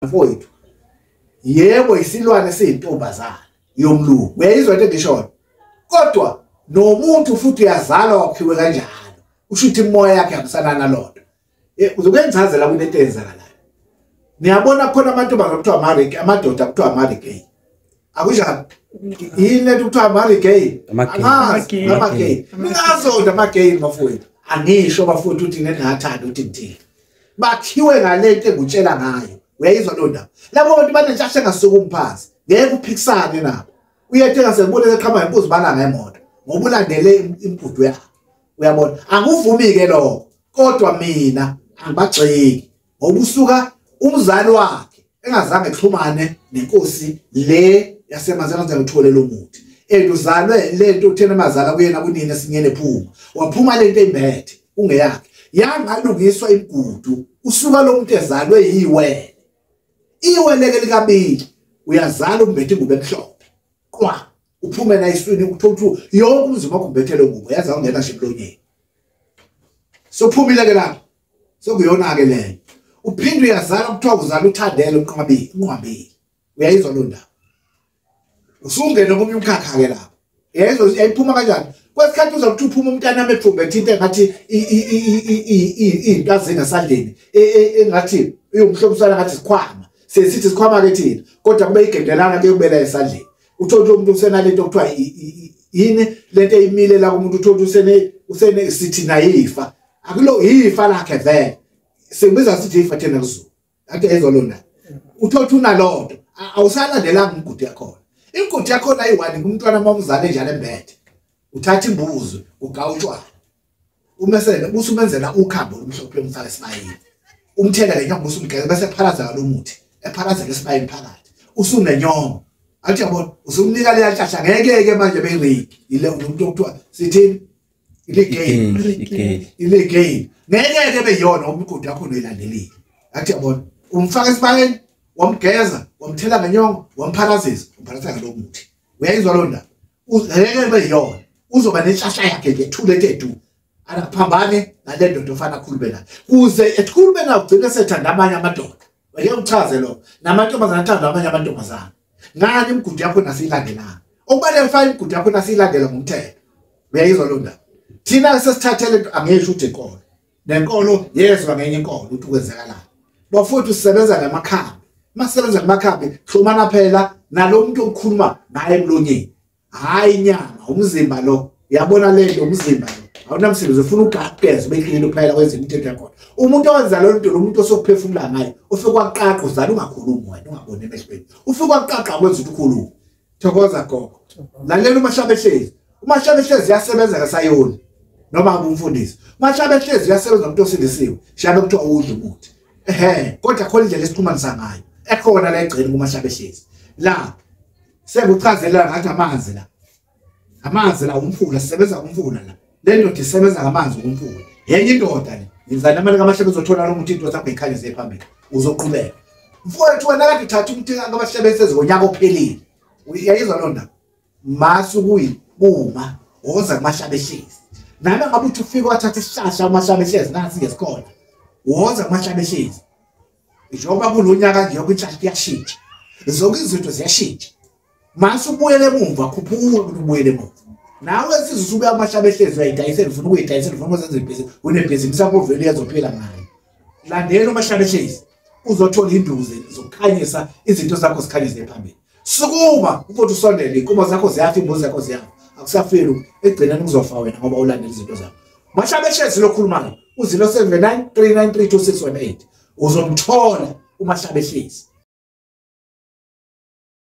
mfowethu yebo isilwane siyintombazana yomlungu uyayizwa into engishoyo kodwa nomuntu futhi uyazalwa wakhiwe kanjalo usho ukuthi imoya yakhe akusana nalonto uzokwenza kunento eyenzakalayo niyabona khona amantombazana kuthiwa marriage amadoda kuthiwa marriage akusha yini lento kuthiwa marriage amagay ngazonda amagay mafowethu angisho bafowethu ukuthi nenathanda ukuthi ngithini bakhiwe ngalento engutshela ngayo uyayizwa lo ndaba labo bantu banentshashe engasuka umphansi ngeke uphikisane nabo uyethenga sekubona eqhama impuzu balanga emoto ngoba ulandele impudu yakhe uyabona anguvumi ke lokho kodwa mina angibagxeki ngoba usuka umzali wakhe engazange exhumane nenkosi le yasemazana zangitholela umuthi uzalwe lento uthena amazala kuyena kunini esinyene phuma waphuma lento embethe ungeyakhe yangalungiswa imigudu usuka lo muntu ezalwe yiwe iweleke likabili uyazala umbethe ingubo emhlophe kwa uphume na iswini ukuthola yonke umzimba wakho umbethele ingubo yaza ungena nje emlonyeni sophumile ke lapho sokuyona ke leyo uphinde uyazala kuthiwa uzala uthandele unqwabile uyayizwa lo ndaba usungena komnye umkhakha ke lapho yayiphuma kanjani kwesikhathi uzokuthi uphuma umntana amephumbethe into engathi izinto zingasandleni engathi uyumhlobisana ngathi sikhwama sesithi sikhwama ke thina kodwa kube igendelana ke kubela esandleni uthola umuntu usenalento kuthiwa yini lento eyimile la kumuntu uthola usene sithi nayifa akulo ifa lakhe vele sekubiza sithi ifa thina kuZulu ake ezolona uthola unalonto awusalandelanga umgudi yakho ingudi yakho ayiwani kumntwana mamuzane njalo embethe uthatha imbuzi ugawutshwana umesele busumenzela ukhambo lomhlophe umfaka esibayeni umthela lenyongo busumgeza bese phalaza ngalomuthi ephalaza ngesibayeni phakathi usunenyongo athi yabona usumnika le yatshasha ngeke manje beyiriki ile umuntu okuthiwa sithini ile game ngeke beyona umgodi yakho noyilandelile athi yabona umfaka esibayeni wamgeza wamthela ngenyongo wamphalazisa umphalazisa ngalomuthi uyayizwa lo ndaba ngeke beyona uzoba neshasha yakhe ngethule tethu akaphambane nale ndodo ofana khulube nayo kuze ekhulube nayo ugcine sethanda amanye amadoda wake uchaze lo namantombazana athanda amanye amantombazana ngani imigudu yakho nasiyilandelanga okubaleka mfana imigudu yakho nasiyilandela ngomthetho uyayizwa lo ndaba thina sesithathele angisho ukuthi inkolo nenkolo yezwa ngenye inkolo ukuthi kwenzakalani bafuthi usebenza ngamakhambi masebenza ngamakhambi xhumana phela nalomuntu okhuluma naye emlonyeni hayi inyama umzimba lo yabona lento umzimba lo awunamsebenzi ufuna ugageza beklini phela kwenza imithetho yakho umuntu owenza lo nto lo muntu osokuphefumula ngayo ufike kwaqaqa uzala ungakhulumi wena ungaboni emehlweni ufike kwaqaqa kwenza ukuthi ukhuluma thokoza gogo lalela uMahlabehlezi yasebenza ngasayoni noma umfundisi uMahlabehlezi yasebenza umuntu osindisiwe shabe kuthiwa udla umuthi kodwa khona indlela esixhumanisa ngayo ekhona la egcini kuMahlabehlezi la sekuchazela ngathi amanzi la umfula sisebenza umfula la lento disebenza ngamanzi umfula yenye indoda le ngizana amanye kaMahlabehlezi uzothola lo muntu into zakho ikhanyise ephambili uzoqhubeka mfowethu wena kade uthatha umuntu kaMahlabehlezi ngonyaka ophelile uyayizwa lo ndaba masu kuyibuma woza kuMahlabehlezi nami ngabe uthi ufike wathatha isihlahla uMahlabehlezi nasi ngesikhona woza kuMahlabehlezi njengoba kulonyaka nje yokutshala kuyashintsha zonke izinto ziyashintsha mase ubuyele emumva khuphuka ukuthi ubuyele emumva nawe sizwe usubuya kuMahlabehlezi uyayidayisela ufuna ukuyidayisela ufuna ukwenza ibhizinisi unebhizinisi yakho vele uyazophila ngayo landela uMahlabehlezi uzothola induze zokukhanyisa izinto zakho zikhanyise phambili sukuma ukuthi usondele inkomo zakho ziyafa imbuzi zakho ziyafa akusafeli egcineni kuzofa wena ngoba ulandela izinto zakho Mahlabehlezi lokhulumayo u 0793932618 uzomthola uMahlabehlezi